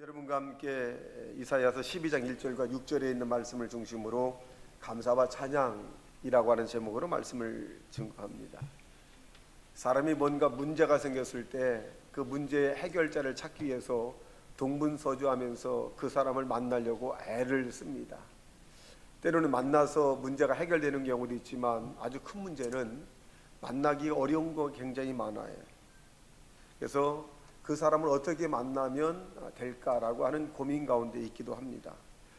여러분과 함께 이사야서 12장 1절과 6절에 있는 말씀을 중심으로 감사와 찬양이라고 하는 제목으로 말씀을 증거합니다. 사람이 뭔가 문제가 생겼을 때 그 문제의 해결자를 찾기 위해서 동분서주하면서 그 사람을 만나려고 애를 씁니다. 때로는 만나서 문제가 해결되는 경우도 있지만 아주 큰 문제는 만나기 어려운 거 굉장히 많아요. 그래서 그 사람을 어떻게 만나면 될까라고 하는 고민 가운데 있기도 합니다.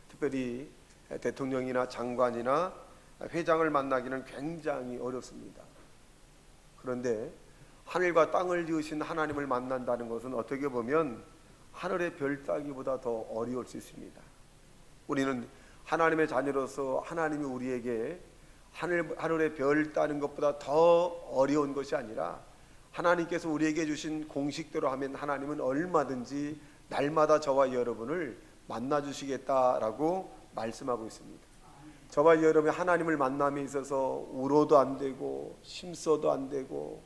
특별히 대통령이나 장관이나 회장을 만나기는 굉장히 어렵습니다. 그런데 하늘과 땅을 지으신 하나님을 만난다는 것은 어떻게 보면 하늘의 별 따기보다 더 어려울 수 있습니다. 우리는 하나님의 자녀로서 하나님이 우리에게 하늘의 별 따는 것보다 더 어려운 것이 아니라 하나님께서 우리에게 주신 공식대로 하면 하나님은 얼마든지 날마다 저와 여러분을 만나주시겠다라고 말씀하고 있습니다. 저와 여러분이 하나님을 만남에 있어서 울어도 안 되고 심써도 안 되고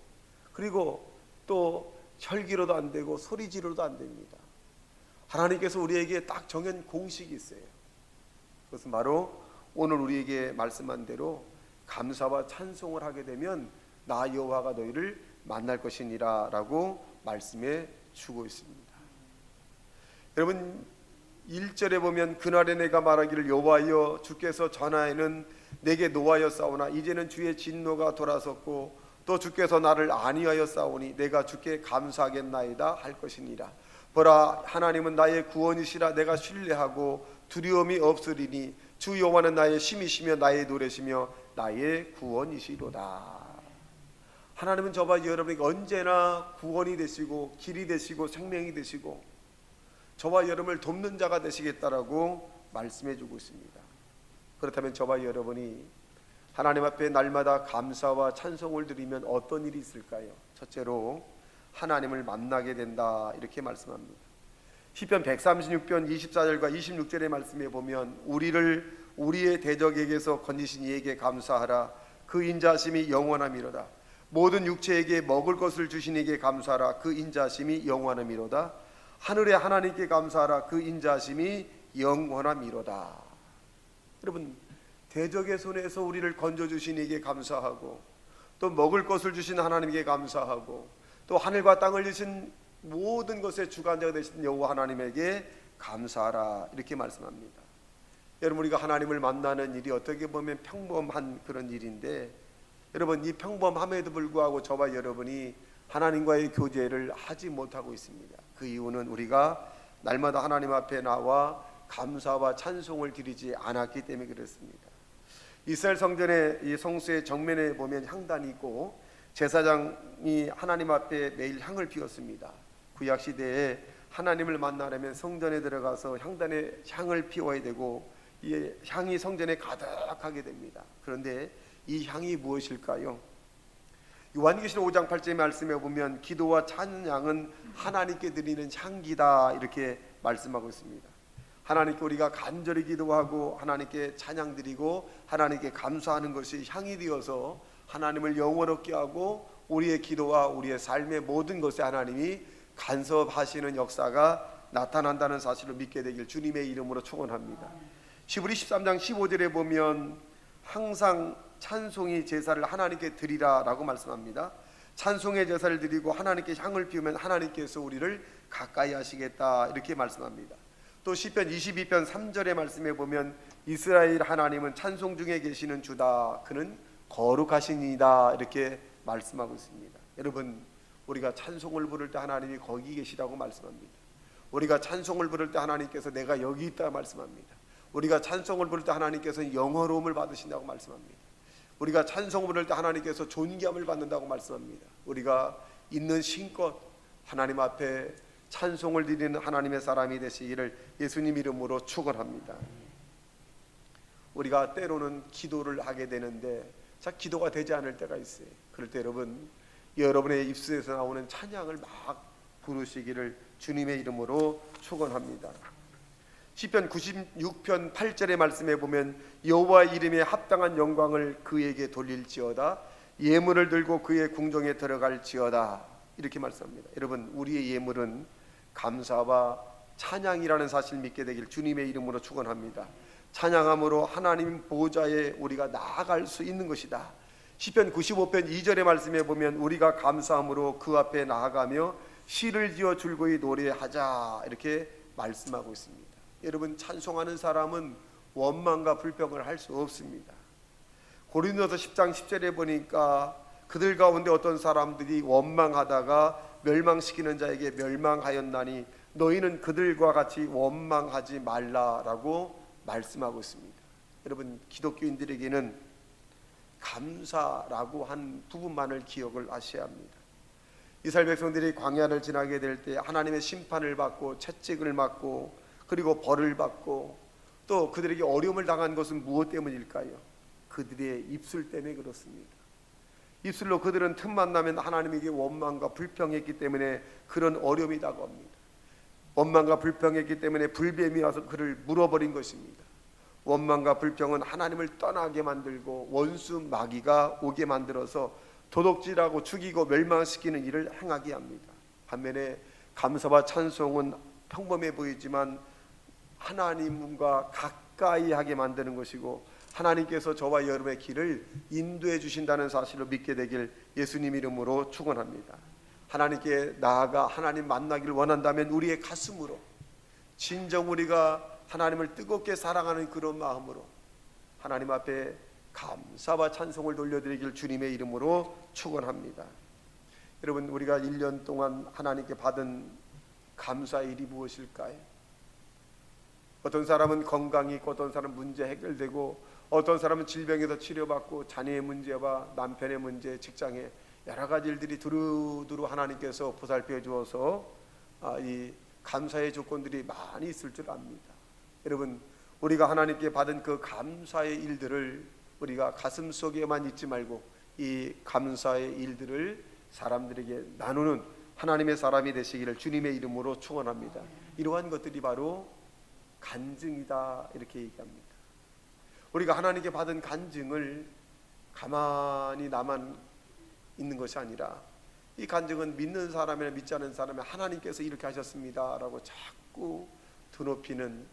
그리고 또 혈기로도 안 되고 소리 지르도 안 됩니다. 하나님께서 우리에게 딱 정한 공식이 있어요. 그것은 바로 오늘 우리에게 말씀한 대로 감사와 찬송을 하게 되면 나 여호와가 너희를 만날 것이니라 라고 말씀해 주고 있습니다. 여러분 1절에 보면 그날에 내가 말하기를 여호와여 주께서 전하에는 내게 노하여 싸우나 이제는 주의 진노가 돌아섰고 또 주께서 나를 안위하여 싸우니 내가 주께 감사하겠나이다 할 것이니라. 보라 하나님은 나의 구원이시라. 내가 신뢰하고 두려움이 없으리니 주 여호와는 나의 힘이시며 나의 노래시며 나의 구원이시로다. 하나님은 저와 여러분에게 언제나 구원이 되시고 길이 되시고 생명이 되시고 저와 여러분을 돕는 자가 되시겠다라고 말씀해 주고 있습니다. 그렇다면 저와 여러분이 하나님 앞에 날마다 감사와 찬송을 드리면 어떤 일이 있을까요? 첫째로 하나님을 만나게 된다 이렇게 말씀합니다. 시편 136편 24절과 26절의 말씀에 보면 우리를 우리의 대적에게서 건지신 이에게 감사하라. 그 인자심이 영원함이로다. 모든 육체에게 먹을 것을 주신 이에게 감사하라. 그 인자심이 영원함이로다. 하늘의 하나님께 감사하라. 그 인자심이 영원함이로다. 여러분 대적의 손에서 우리를 건져주신 이에게 감사하고 또 먹을 것을 주신 하나님께 감사하고 또 하늘과 땅을 주신 모든 것의 주관자가 되신 여호와 하나님에게 감사하라 이렇게 말씀합니다. 여러분 우리가 하나님을 만나는 일이 어떻게 보면 평범한 그런 일인데 여러분 이 평범함에도 불구하고 저와 여러분이 하나님과의 교제를 하지 못하고 있습니다. 그 이유는 우리가 날마다 하나님 앞에 나와 감사와 찬송을 드리지 않았기 때문에 그렇습니다. 이스라엘 성전의 이 성수의 정면에 보면 향단이 있고 제사장이 하나님 앞에 매일 향을 피웠습니다. 구약 시대에 하나님을 만나려면 성전에 들어가서 향단에 향을 피워야 되고 이 향이 성전에 가득하게 됩니다. 그런데 이 향이 무엇일까요? 요한계시록 5장 8절의 말씀에 보면 기도와 찬양은 하나님께 드리는 향기다 이렇게 말씀하고 있습니다. 하나님께 우리가 간절히 기도하고 하나님께 찬양 드리고 하나님께 감사하는 것이 향이 되어서 하나님을 영원롭게 하고 우리의 기도와 우리의 삶의 모든 것에 하나님이 간섭하시는 역사가 나타난다는 사실을 믿게 되길 주님의 이름으로 축원합니다. 시브리 13장 15절에 보면 항상 찬송이 제사를 하나님께 드리라 라고 말씀합니다. 찬송의 제사를 드리고 하나님께 향을 피우면 하나님께서 우리를 가까이 하시겠다 이렇게 말씀합니다. 또 시편 22편 3절의 말씀에 보면 이스라엘 하나님은 찬송 중에 계시는 주다. 그는 거룩하시니이다 이렇게 말씀하고 있습니다. 여러분 우리가 찬송을 부를 때 하나님이 거기 계시다고 말씀합니다. 우리가 찬송을 부를 때 하나님께서 내가 여기 있다 말씀합니다. 우리가 찬송을 부를 때 하나님께서 영화로움을 받으신다고 말씀합니다. 우리가 찬송을 부를 때 하나님께서 존귀함을 받는다고 말씀합니다. 우리가 있는 신껏 하나님 앞에 찬송을 드리는 하나님의 사람이 되시기를 예수님 이름으로 축원합니다. 우리가 때로는 기도를 하게 되는데 기도가 되지 않을 때가 있어요. 그럴 때 여러분의 입술에서 나오는 찬양을 막 부르시기를 주님의 이름으로 축원합니다. 시편 96편 8절의 말씀에 보면 여호와 이름에 합당한 영광을 그에게 돌릴지어다. 예물을 들고 그의 궁정에 들어갈지어다 이렇게 말씀합니다. 여러분 우리의 예물은 감사와 찬양이라는 사실 믿게 되길 주님의 이름으로 축원합니다. 찬양함으로 하나님 보좌에 우리가 나아갈 수 있는 것이다. 시편 95편 2절의 말씀에 보면 우리가 감사함으로 그 앞에 나아가며 시를 지어 줄거이 노래하자 이렇게 말씀하고 있습니다. 여러분, 찬송하는 사람은 원망과 불평을 할 수 없습니다. 고린도서 10장 10절에 보니까 그들 가운데 어떤 사람들이 원망하다가 멸망시키는 자에게 멸망하였나니 너희는 그들과 같이 원망하지 말라라고 말씀하고 있습니다. 여러분, 기독교인들에게는 감사라고 한 부분만을 기억을 하셔야 합니다. 이스라엘 백성들이 광야를 지나게 될 때 하나님의 심판을 받고 채찍을 맞고 그리고 벌을 받고 또 그들에게 어려움을 당한 것은 무엇 때문일까요? 그들의 입술 때문에 그렇습니다. 입술로 그들은 틈만 나면 하나님에게 원망과 불평했기 때문에 그런 어려움이 다가옵니다. 원망과 불평했기 때문에 불뱀이 와서 그를 물어버린 것입니다. 원망과 불평은 하나님을 떠나게 만들고 원수 마귀가 오게 만들어서 도둑질하고 죽이고 멸망시키는 일을 행하게 합니다. 반면에 감사와 찬송은 평범해 보이지만 하나님과 가까이 하게 만드는 것이고 하나님께서 저와 여러분의 길을 인도해 주신다는 사실을 믿게 되길 예수님 이름으로 축원합니다. 하나님께 나아가 하나님 만나기를 원한다면 우리의 가슴으로 진정 우리가 하나님을 뜨겁게 사랑하는 그런 마음으로 하나님 앞에 감사와 찬송을 돌려드리길 주님의 이름으로 축원합니다. 여러분, 우리가 1년 동안 하나님께 받은 감사의 일이 무엇일까요? 어떤 사람은 건강이 있고 어떤 사람은 문제 해결되고 어떤 사람은 질병에서 치료받고 자녀의 문제와 남편의 문제, 직장에 여러 가지 일들이 두루두루 하나님께서 보살펴 주어서 이 감사의 조건들이 많이 있을 줄 압니다. 여러분, 우리가 하나님께 받은 그 감사의 일들을 우리가 가슴 속에만 있지 말고 이 감사의 일들을 사람들에게 나누는 하나님의 사람이 되시기를 주님의 이름으로 축원합니다. 이러한 것들이 바로 간증이다 이렇게 얘기합니다. 우리가 하나님께 받은 간증을 가만히 나만 있는 것이 아니라 이 간증은 믿는 사람이나 믿지 않는 사람이 하나님께서 이렇게 하셨습니다라고 자꾸 드높이는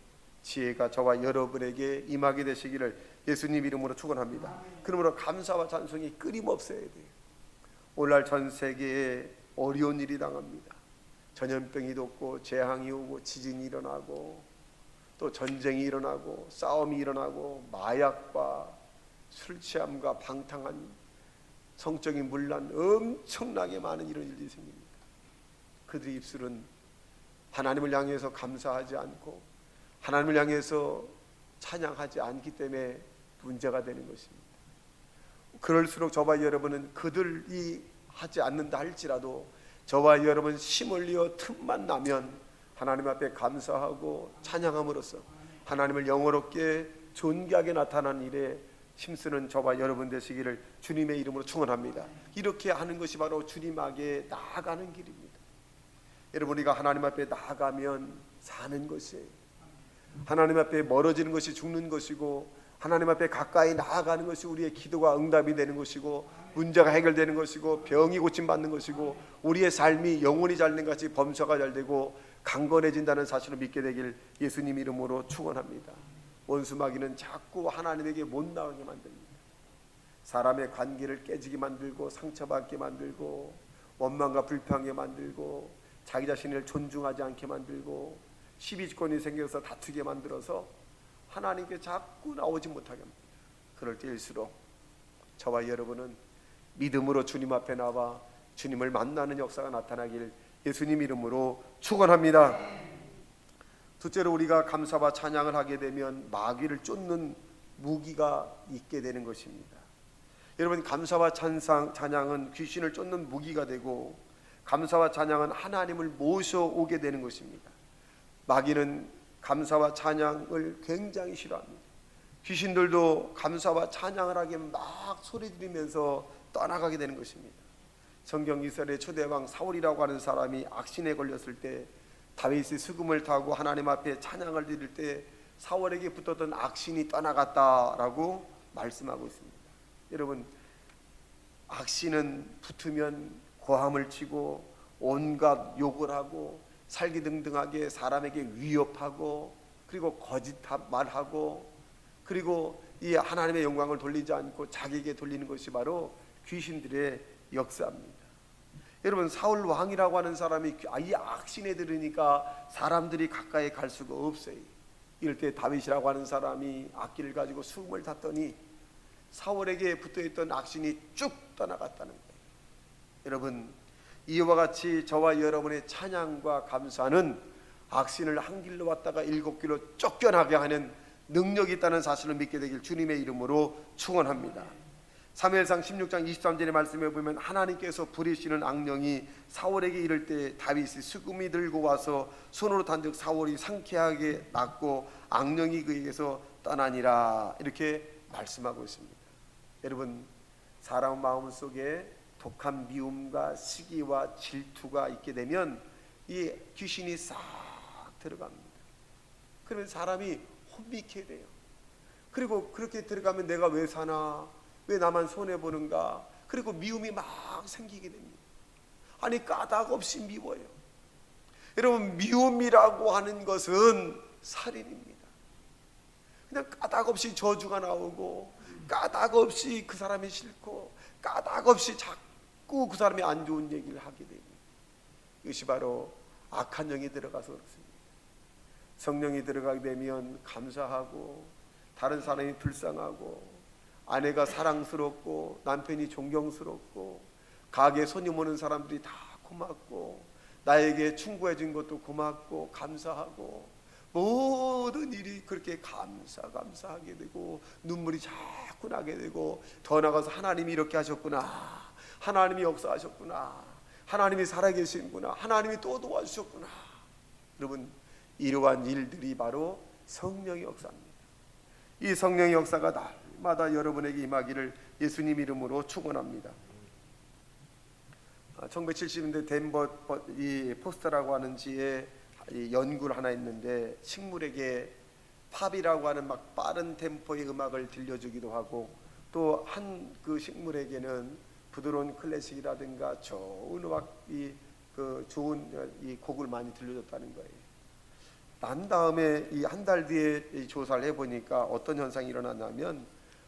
지혜가 저와 여러분에게 임하게 되시기를 예수님 이름으로 축원합니다. 그러므로 감사와 찬송이 끊임없어야 돼요. 오늘날 전 세계에 어려운 일이 당합니다. 전염병이 돋고 재앙이 오고 지진이 일어나고 또 전쟁이 일어나고 싸움이 일어나고 마약과 술 취함과 방탕한 성적인 문란, 엄청나게 많은 이런 일들이 생깁니다. 그들의 입술은 하나님을 향해서 감사하지 않고 하나님을 향해서 찬양하지 않기 때문에 문제가 되는 것입니다. 그럴수록 저와 여러분은 그들이 하지 않는다 할지라도 저와 여러분 힘을 내어 틈만 나면 하나님 앞에 감사하고 찬양함으로써 하나님을 영어롭게 존귀하게 나타나는 일에 힘쓰는 저와 여러분 되시기를 주님의 이름으로 축원합니다. 이렇게 하는 것이 바로 주님에게 나아가는 길입니다. 여러분, 우리가 하나님 앞에 나아가면 사는 것이에요. 하나님 앞에 멀어지는 것이 죽는 것이고 하나님 앞에 가까이 나아가는 것이 우리의 기도가 응답이 되는 것이고 문제가 해결되는 것이고 병이 고침받는 것이고 우리의 삶이 영혼이 잘된 같이 범사가 잘되고 강건해진다는 사실을 믿게 되길 예수님 이름으로 축원합니다. 원수 마귀는 자꾸 하나님에게 못 나오게 만듭니다. 사람의 관계를 깨지게 만들고 상처받게 만들고 원망과 불평하게 만들고 자기 자신을 존중하지 않게 만들고 시비권이 생겨서 다투게 만들어서 하나님께 자꾸 나오지 못하게 합니다. 그럴 때일수록 저와 여러분은 믿음으로 주님 앞에 나와 주님을 만나는 역사가 나타나길 예수님 이름으로 축원합니다. 둘째로 우리가 감사와 찬양을 하게 되면 마귀를 쫓는 무기가 있게 되는 것입니다. 여러분, 감사와 찬양은 귀신을 쫓는 무기가 되고 감사와 찬양은 하나님을 모셔오게 되는 것입니다. 마귀는 감사와 찬양을 굉장히 싫어합니다. 귀신들도 감사와 찬양을 하게 막 소리 지르면서 떠나가게 되는 것입니다. 성경 이스라엘의 초대왕 사울이라고 하는 사람이 악신에 걸렸을 때 다윗이 수금을 타고 하나님 앞에 찬양을 드릴 때 사울에게 붙었던 악신이 떠나갔다라고 말씀하고 있습니다. 여러분, 악신은 붙으면 고함을 치고 온갖 욕을 하고 살기등등하게 사람에게 위협하고 그리고 거짓 말하고 그리고 이 하나님의 영광을 돌리지 않고 자기에게 돌리는 것이 바로 귀신들의 역사입니다. 여러분, 사울 왕이라고 하는 사람이 이 악신에 들으니까 사람들이 가까이 갈 수가 없어요. 이럴 때 다윗이라고 하는 사람이 악기를 가지고 숨을 탔더니 사울에게 붙어있던 악신이 쭉 떠나갔다는 거예요. 여러분, 이와 같이 저와 여러분의 찬양과 감사는 악신을 한 길로 왔다가 7길로 쫓겨나게 하는 능력이 있다는 사실을 믿게 되길 주님의 이름으로 축원합니다. 사무엘상 16장 23절의 말씀에 보면 하나님께서 부리시는 악령이 사울에게 이를 때 다윗이 수금이 들고 와서 손으로 단즉 사울이 상쾌하게 낫고 악령이 그에게서 떠나니라, 이렇게 말씀하고 있습니다. 여러분, 사람 마음 속에 독한 미움과 시기와 질투가 있게 되면 이 귀신이 싹 들어갑니다. 그러면 사람이 혼미케 돼요. 그리고 그렇게 들어가면 내가 왜 사나, 왜 나만 손해보는가, 그리고 미움이 막 생기게 됩니다. 아니, 까닭없이 미워요. 여러분, 미움이라고 하는 것은 살인입니다. 그냥 까닭없이 저주가 나오고 까닭없이 그 사람이 싫고 까닭없이 자꾸 그 사람이 안 좋은 얘기를 하게 됩니다. 이것이 바로 악한 영이 들어가서 그렇습니다. 성령이 들어가게 되면 감사하고 다른 사람이 불쌍하고 아내가 사랑스럽고 남편이 존경스럽고 가게에 손님 오는 사람들이 다 고맙고 나에게 충고해 준 것도 고맙고 감사하고 모든 일이 그렇게 감사하게 되고 눈물이 자꾸 나게 되고 더 나아가서 하나님이 이렇게 하셨구나, 하나님이 역사하셨구나, 하나님이 살아계시는구나, 하나님이 또 도와주셨구나. 여러분, 이러한 일들이 바로 성령의 역사입니다. 이 성령의 역사가 날마다 여러분에게 임하기를 예수님 이름으로 축원합니다. 1970년대 덴버 이 포스터라고 하는 지에 연구를 하나 있는데 식물에게 팝이라고 하는 막 빠른 템포의 음악을 들려주기도 하고 또 한 그 식물에게는 부드러운 클래식이라든가 좋은 음악이 좋은 이 곡을 많이 들려줬다는 거예요. 난 다음에 이 한 달 뒤에 이 조사를 해보니까 어떤 현상이 일어났냐면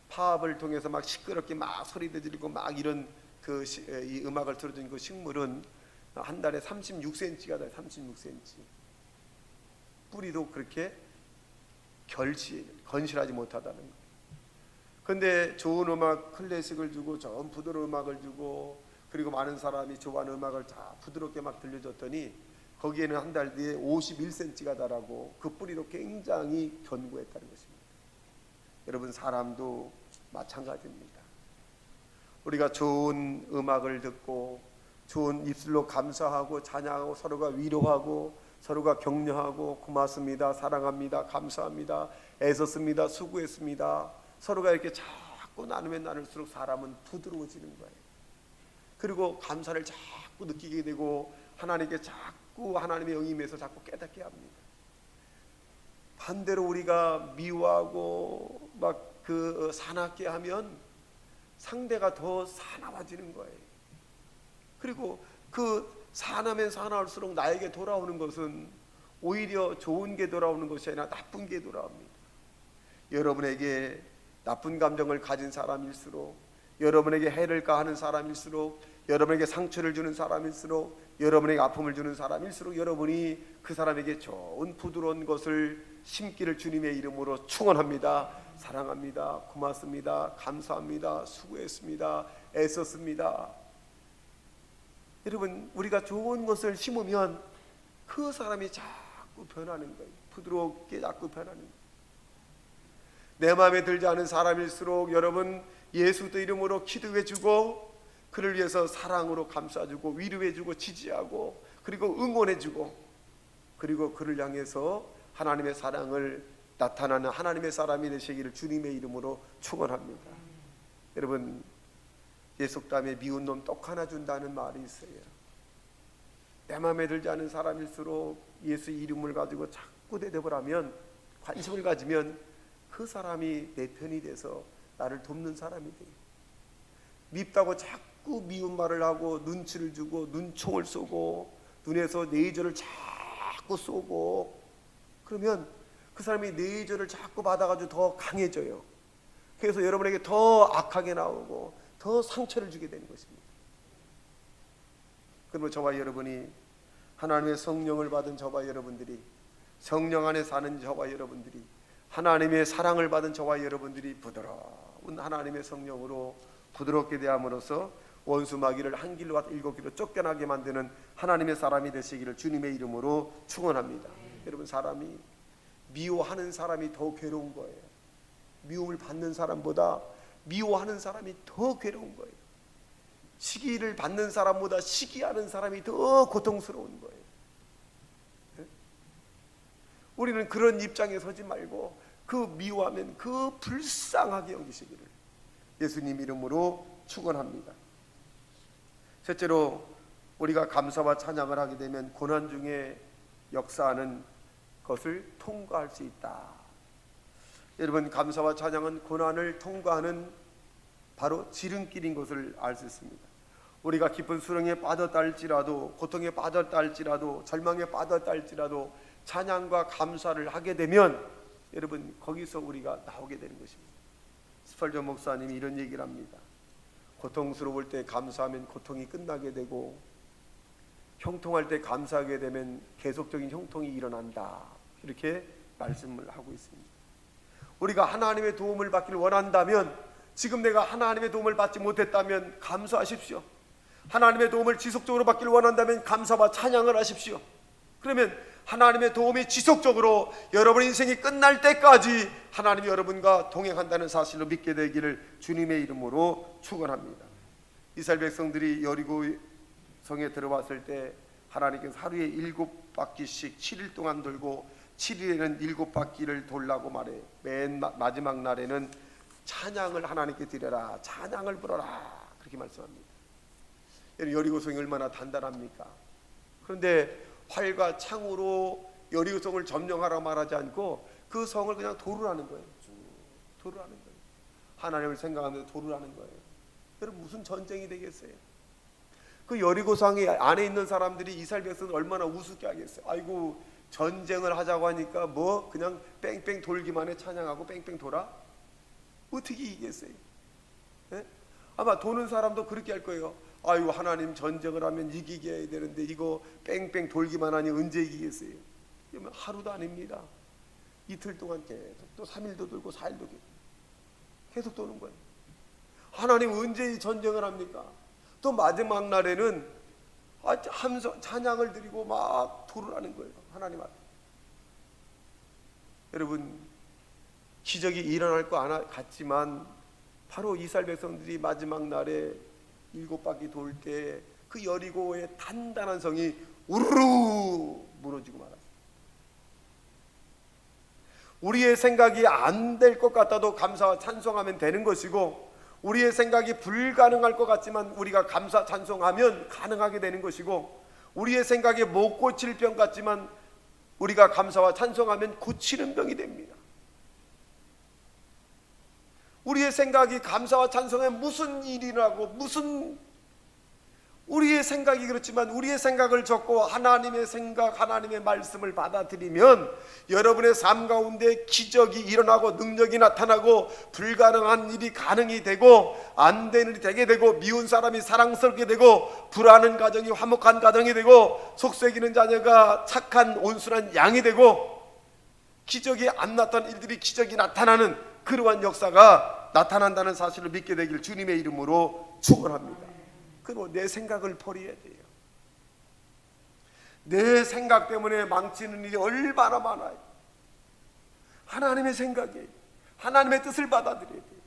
팝을 통해서 막 시끄럽게 막 소리도 지르고 막 이런 이 음악을 틀어준 그 식물은 한 달에 36cm가 돼요. 36cm. 뿌리도 그렇게 건실하지 못하다는 거예요. 근데 좋은 음악, 클래식을 주고 좋은 부드러운 음악을 주고 그리고 많은 사람이 좋아하는 음악을 다 부드럽게 막 들려줬더니 거기에는 한 달 뒤에 51cm가 달하고 그 뿌리도 굉장히 견고했다는 것입니다. 여러분, 사람도 마찬가지입니다. 우리가 좋은 음악을 듣고 좋은 입술로 감사하고 찬양하고 서로가 위로하고 서로가 격려하고 고맙습니다, 사랑합니다, 감사합니다, 애썼습니다, 수고했습니다, 서로가 이렇게 자꾸 나누면 나눌수록 사람은 부드러워지는 거예요. 그리고 감사를 자꾸 느끼게 되고 하나님께 자꾸 하나님의 영이 임해서 자꾸 깨닫게 합니다. 반대로 우리가 미워하고 막 사납게 하면 상대가 더 사나워지는 거예요. 그리고 그 사나면 사나울수록 나에게 돌아오는 것은 오히려 좋은 게 돌아오는 것이 아니라 나쁜 게 돌아옵니다. 여러분에게 나쁜 감정을 가진 사람일수록, 여러분에게 해를 가하는 사람일수록, 여러분에게 상처를 주는 사람일수록, 여러분에게 아픔을 주는 사람일수록 여러분이 그 사람에게 좋은 부드러운 것을 심기를 주님의 이름으로 축원합니다. 사랑합니다, 고맙습니다, 감사합니다, 수고했습니다, 애썼습니다. 여러분, 우리가 좋은 것을 심으면 그 사람이 자꾸 변하는 거예요. 부드럽게 자꾸 변하는 거예요. 내 마음에 들지 않은 사람일수록 여러분 예수의 이름으로 기도해주고 그를 위해서 사랑으로 감싸주고 위로해주고 지지하고 그리고 응원해주고 그리고 그를 향해서 하나님의 사랑을 나타나는 하나님의 사람이 되시기를 주님의 이름으로 축원합니다. 여러분, 예속담에 미운 놈 떡 하나 준다는 말이 있어요. 내 마음에 들지 않은 사람일수록 예수 이름을 가지고 자꾸 대답을 하면, 관심을 가지면 그 사람이 내 편이 돼서 나를 돕는 사람이 돼요. 밉다고 자꾸 미운 말을 하고 눈치를 주고 눈총을 쏘고 눈에서 레이저를 자꾸 쏘고 그러면 그 사람이 뇌절을 자꾸 받아가지고 더 강해져요. 그래서 여러분에게 더 악하게 나오고 더 상처를 주게 되는 것입니다. 그러면 저와 여러분이 하나님의 성령을 받은 저와 여러분들이, 성령 안에 사는 저와 여러분들이, 하나님의 사랑을 받은 저와 여러분들이 부드러운 하나님의 성령으로 부드럽게 대함으로써 원수 마귀를 한 길로 와서 일곱 길로 쫓겨나게 만드는 하나님의 사람이 되시기를 주님의 이름으로 축원합니다. 여러분, 사람이 미워하는 사람이 더 괴로운 거예요. 미움을 받는 사람보다 미워하는 사람이 더 괴로운 거예요. 시기를 받는 사람보다 시기하는 사람이 더 고통스러운 거예요. 네? 우리는 그런 입장에 서지 말고 그 미워하면 그 불쌍하게 여기시기를 예수님 이름으로 축원합니다. 셋째로, 우리가 감사와 찬양을 하게 되면 고난 중에 역사하는 것을 통과할 수 있다. 여러분, 감사와 찬양은 고난을 통과하는 바로 지름길인 것을 알 수 있습니다. 우리가 깊은 수렁에 빠졌다 할지라도, 고통에 빠졌다 할지라도, 절망에 빠졌다 할지라도 찬양과 감사를 하게 되면 여러분, 거기서 우리가 나오게 되는 것입니다. 스펄전 목사님이 이런 얘기를 합니다. 고통스러울 때 감사하면 고통이 끝나게 되고, 형통할 때 감사하게 되면 계속적인 형통이 일어난다. 이렇게 말씀을 하고 있습니다. 우리가 하나님의 도움을 받기를 원한다면, 지금 내가 하나님의 도움을 받지 못했다면 감사하십시오. 하나님의 도움을 지속적으로 받기를 원한다면 감사와 찬양을 하십시오. 그러면 하나님의 도움이 지속적으로 여러분 인생이 끝날 때까지 하나님이 여러분과 동행한다는 사실로 믿게 되기를 주님의 이름으로 축원합니다. 이스라엘 백성들이 여리고 성에 들어왔을 때 하나님께서 하루에 7바퀴씩 7일 동안 돌고 7일에는 7바퀴를 돌라고 말해. 맨 마지막 날에는 찬양을 하나님께 드려라, 찬양을 부르라, 그렇게 말씀합니다. 여리고성이 얼마나 단단합니까? 그런데 활과 창으로 여리고성을 점령하라 말하지 않고 그 성을 그냥 도를 하는 거예요. 도를 하는 거예요. 하나님을 생각하면서 도를 하는 거예요. 여러분, 무슨 전쟁이 되겠어요? 그 여리고성 안에 있는 사람들이 이스라엘 백성을 얼마나 우습게 하겠어요? 아이고, 전쟁을 하자고 하니까 뭐 그냥 뺑뺑 돌기만 해, 찬양하고 뺑뺑 돌아? 어떻게 이기겠어요? 네? 아마 도는 사람도 그렇게 할 거예요. 아이고, 하나님 전쟁을 하면 이기게 해야 되는데 이거 뺑뺑 돌기만 하니 언제 이기겠어요? 그러면 하루도 아닙니다. 이틀 동안 계속, 또 3일도 돌고 4일도 계속 도는 거예요. 하나님 언제 이 전쟁을 합니까? 또 마지막 날에는 함성 찬양을 드리고 막 도를 하는 거예요, 하나님 앞에. 여러분, 기적이 일어날 것 같지만 바로 이스라엘 백성들이 마지막 날에 7바퀴 돌 때 그 여리고의 단단한 성이 우르르 무너지고 말았어요. 우리의 생각이 안 될 것 같아도 감사와 찬송하면 되는 것이고, 우리의 생각이 불가능할 것 같지만 우리가 감사 찬송하면 가능하게 되는 것이고, 우리의 생각이 못 고칠 병 같지만 우리가 감사와 찬송하면 고치는 병이 됩니다. 우리의 생각이 감사와 찬송에 무슨 일이라고, 우리의 생각이 그렇지만 우리의 생각을 적고 하나님의 생각, 하나님의 말씀을 받아들이면 여러분의 삶 가운데 기적이 일어나고 능력이 나타나고 불가능한 일이 가능이 되고 안 되는 일이 되게 되고 미운 사람이 사랑스럽게 되고 불안한 가정이 화목한 가정이 되고 속썩이는 자녀가 착한 온순한 양이 되고 기적이 안 나타난 일들이 기적이 나타나는 그러한 역사가 나타난다는 사실을 믿게 되길 주님의 이름으로 축원합니다. 그리고 내 생각을 버려야 돼요. 내 생각 때문에 망치는 일이 얼마나 많아요. 하나님의 생각에 하나님의 뜻을 받아들여야 돼요.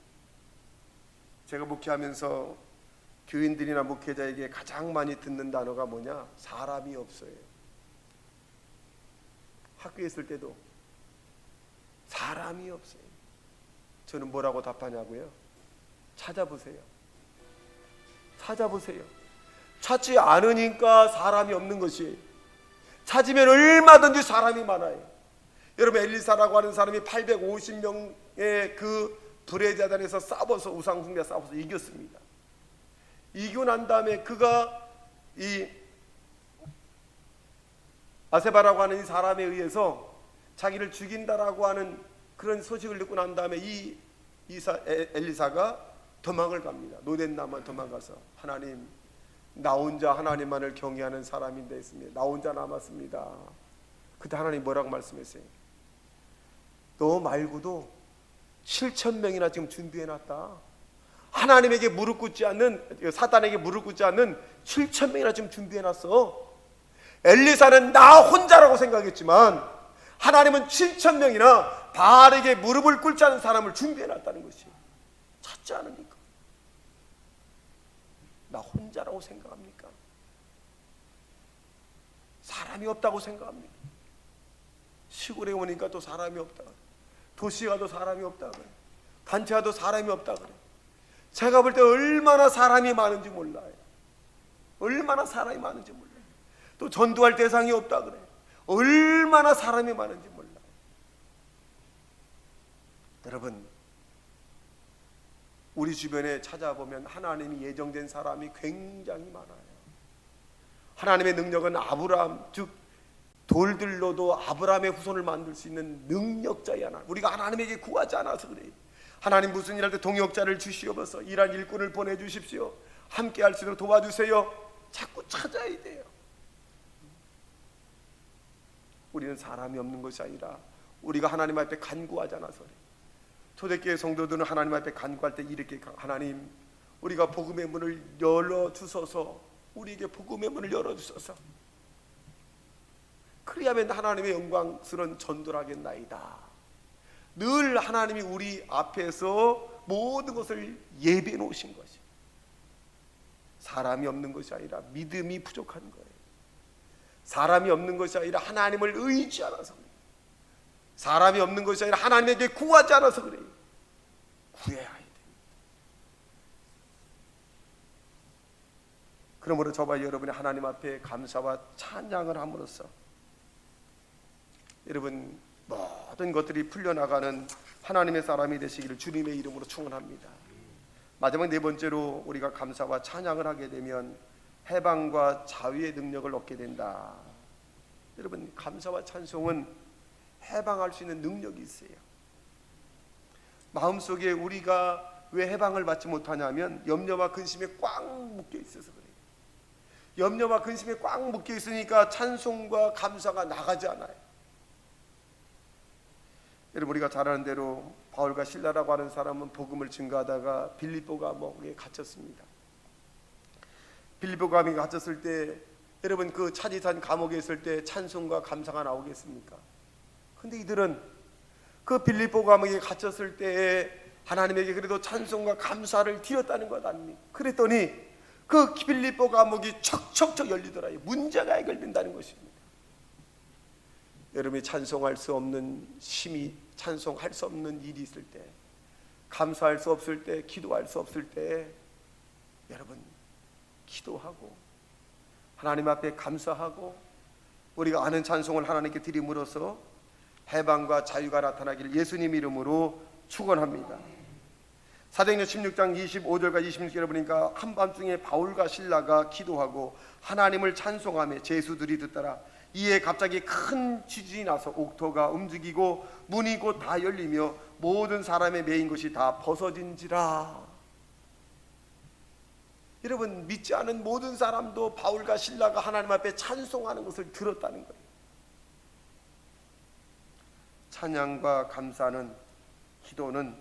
제가 목회하면서 교인들이나 목회자에게 가장 많이 듣는 단어가 뭐냐? 사람이 없어요. 학교에 있을 때도 사람이 없어요. 저는 뭐라고 답하냐고요? 찾아보세요. 찾지 않으니까 사람이 없는 것이에요. 찾으면 얼마든지 사람이 많아요. 여러분, 엘리사라고 하는 사람이 850명의 그 불의자단에서 싸워서 우상숭배 싸워서 이겼습니다. 이기고 난 다음에 그가 이 아세바라고 하는 이 사람에 의해서 자기를 죽인다라고 하는 그런 소식을 듣고 난 다음에 이 엘리사가 도망을 갑니다. 노덴나만 도망가서 하나님, 나 혼자 하나님만을 경외하는 사람인데 했습니다. 나 혼자 남았습니다. 그때 하나님 뭐라고 말씀했어요? 너 말고도 7,000명이나 지금 준비해놨다. 하나님에게 무릎 꿇지 않는, 사단에게 무릎 꿇지 않는 7,000명이나 지금 준비해놨어. 엘리사는 나 혼자라고 생각했지만 하나님은 7,000명이나 바알에게 무릎을 꿇지 않은 사람을 준비해놨다는 것이 찾지 않으니까. 나 혼자라고 생각합니까? 사람이 없다고 생각합니까? 시골에 오니까 또 사람이 없다 그래. 도시에 가도 사람이 없다 그래. 단체 가도 사람이 없다 그래. 제가 볼 때 얼마나 사람이 많은지 몰라요. 얼마나 사람이 많은지 몰라요. 또 전도할 대상이 없다 그래. 얼마나 사람이 많은지 몰라요. 여러분, 우리 주변에 찾아보면 하나님이 예정된 사람이 굉장히 많아요. 하나님의 능력은 아브라함, 즉 돌들로도 아브라함의 후손을 만들 수 있는 능력자야. 하나님, 우리가 하나님에게 구하지 않아서 그래요. 하나님 무슨 일할 때 동역자를 주시옵소서, 일할 일꾼을 보내주십시오, 함께 할 수 있도록 도와주세요. 자꾸 찾아야 돼요. 우리는 사람이 없는 것이 아니라 우리가 하나님 앞에 간구하지 않아서 그래요. 초대교회 성도들은 하나님 앞에 간구할 때 이렇게, 하나님, 우리가 복음의 문을 열어주소서, 우리에게 복음의 문을 열어주소서. 그리하면 하나님의 영광스러운 전도를 하겠나이다. 늘 하나님이 우리 앞에서 모든 것을 예비해 놓으신 것이, 사람이 없는 것이 아니라 믿음이 부족한 거예요. 사람이 없는 것이 아니라 하나님을 의지 않아서 그래요. 사람이 없는 것이 아니라 하나님에게 구하지 않아서 그래요. 구해야 합니다. 그러므로 저와 여러분이 하나님 앞에 감사와 찬양을 함으로써 여러분 모든 것들이 풀려나가는 하나님의 사람이 되시기를 주님의 이름으로 축원합니다. 마지막 네 번째로 우리가 감사와 찬양을 하게 되면 해방과 자유의 능력을 얻게 된다. 여러분, 감사와 찬송은 해방할 수 있는 능력이 있어요. 마음속에 우리가 왜 해방을 받지 못하냐면 염려와 근심에 꽉 묶여 있어서 그래요. 염려와 근심에 꽉 묶여 있으니까 찬송과 감사가 나가지 않아요. 여러분, 우리가 잘 아는 대로 바울과 실라라고 하는 사람은 복음을 증거하다가 빌립보 감옥에 갇혔습니다. 빌립보 감옥에 갇혔을 때 여러분, 그 차지산 감옥에 있을 때 찬송과 감사가 나오겠습니까? 근데 이들은 그 빌립보 감옥에 갇혔을 때에 하나님에게 그래도 찬송과 감사를 드렸다는 것 아닙니까? 그랬더니 그 빌립보 감옥이 척척척 열리더라요. 문제가 해결된다는 것입니다. 여러분이 찬송할 수 없는 심히 찬송할 수 없는 일이 있을 때, 감사할 수 없을 때, 기도할 수 없을 때 여러분 기도하고 하나님 앞에 감사하고 우리가 아는 찬송을 하나님께 드림으로써 해방과 자유가 나타나기를 예수님 이름으로 축원합니다. 사도행전 16장 25절과 26절에 보니까 한밤중에 바울과 실라가 기도하고 하나님을 찬송하며 제수들이 듣더라. 이에 갑자기 큰 지진이 나서 옥토가 움직이고 문이 곧 다 열리며 모든 사람의 매인 것이 다 벗어진지라. 여러분, 믿지 않은 모든 사람도 바울과 실라가 하나님 앞에 찬송하는 것을 들었다는 거예요. 찬양과 감사는, 기도는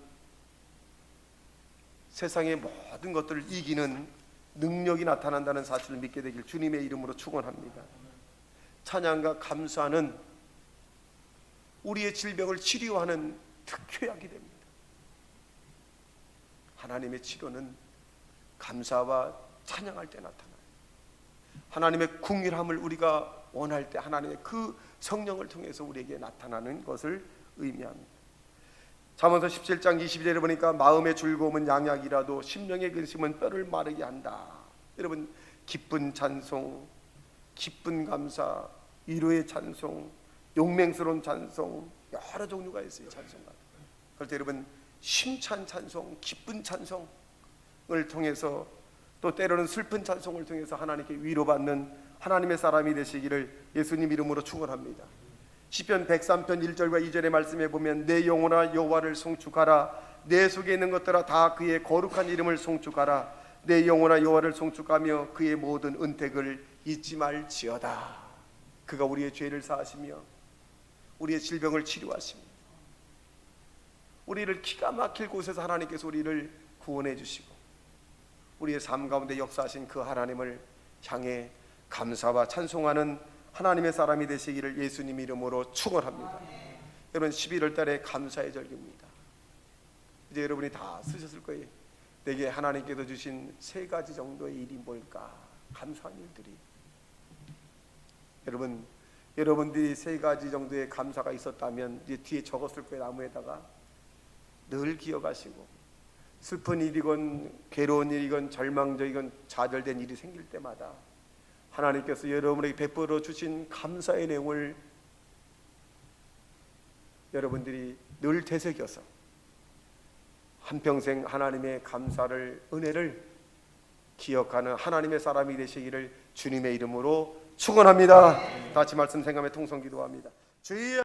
세상의 모든 것들을 이기는 능력이 나타난다는 사실을 믿게 되길 주님의 이름으로 축원합니다. 찬양과 감사는 우리의 질병을 치료하는 특효약이 됩니다. 하나님의 치료는 감사와 찬양할 때 나타나요. 하나님의 긍휼함을 우리가 원할 때 하나님의 그 성령을 통해서 우리에게 나타나는 것을 의미합니다. 잠언서 17장 22절에 보니까 마음의 즐거움은 양약이라도 심령의 근심은 뼈를 마르게 한다. 여러분, 기쁜 찬송, 기쁜 감사, 위로의 찬송, 용맹스러운 찬송, 여러 종류가 있어요. 찬송가. 그럴 때 여러분, 심찬 찬송, 기쁜 찬송을 통해서 또 때로는 슬픈 찬송을 통해서 하나님께 위로받는 하나님의 사람이 되시기를 예수님 이름으로 축원합니다. 시편 103편 1절과 2절의 말씀에 보면 내 영혼아 여호와를 송축하라. 내 속에 있는 것들아 다 그의 거룩한 이름을 송축하라. 내 영혼아 여호와를 송축하며 그의 모든 은택을 잊지 말지어다. 그가 우리의 죄를 사하시며 우리의 질병을 치료하시며 우리를 기가 막힐 곳에서 하나님께서 우리를 구원해 주시고 우리의 삶 가운데 역사하신 그 하나님을 향해 감사와 찬송하는 하나님의 사람이 되시기를 예수님 이름으로 축원합니다. 여러분 11월 달에 감사의 절기입니다. 이제 여러분이 다 쓰셨을 거예요. 내게 하나님께서 주신 세 가지 정도의 일이 뭘까? 감사한 일들이. 여러분들이 세 가지 정도의 감사가 있었다면 이제 뒤에 적었을 거예요. 나무에다가 늘 기억하시고 슬픈 일이건 괴로운 일이건 절망적이건 좌절된 일이 생길 때마다 하나님께서 여러분에게 베풀어 주신 감사의 내용을 여러분들이 늘 되새겨서 한평생 하나님의 감사를 은혜를 기억하는 하나님의 사람이 되시기를 주님의 이름으로 축원합니다. 같이 말씀 생각하며 통성 기도합니다. 주여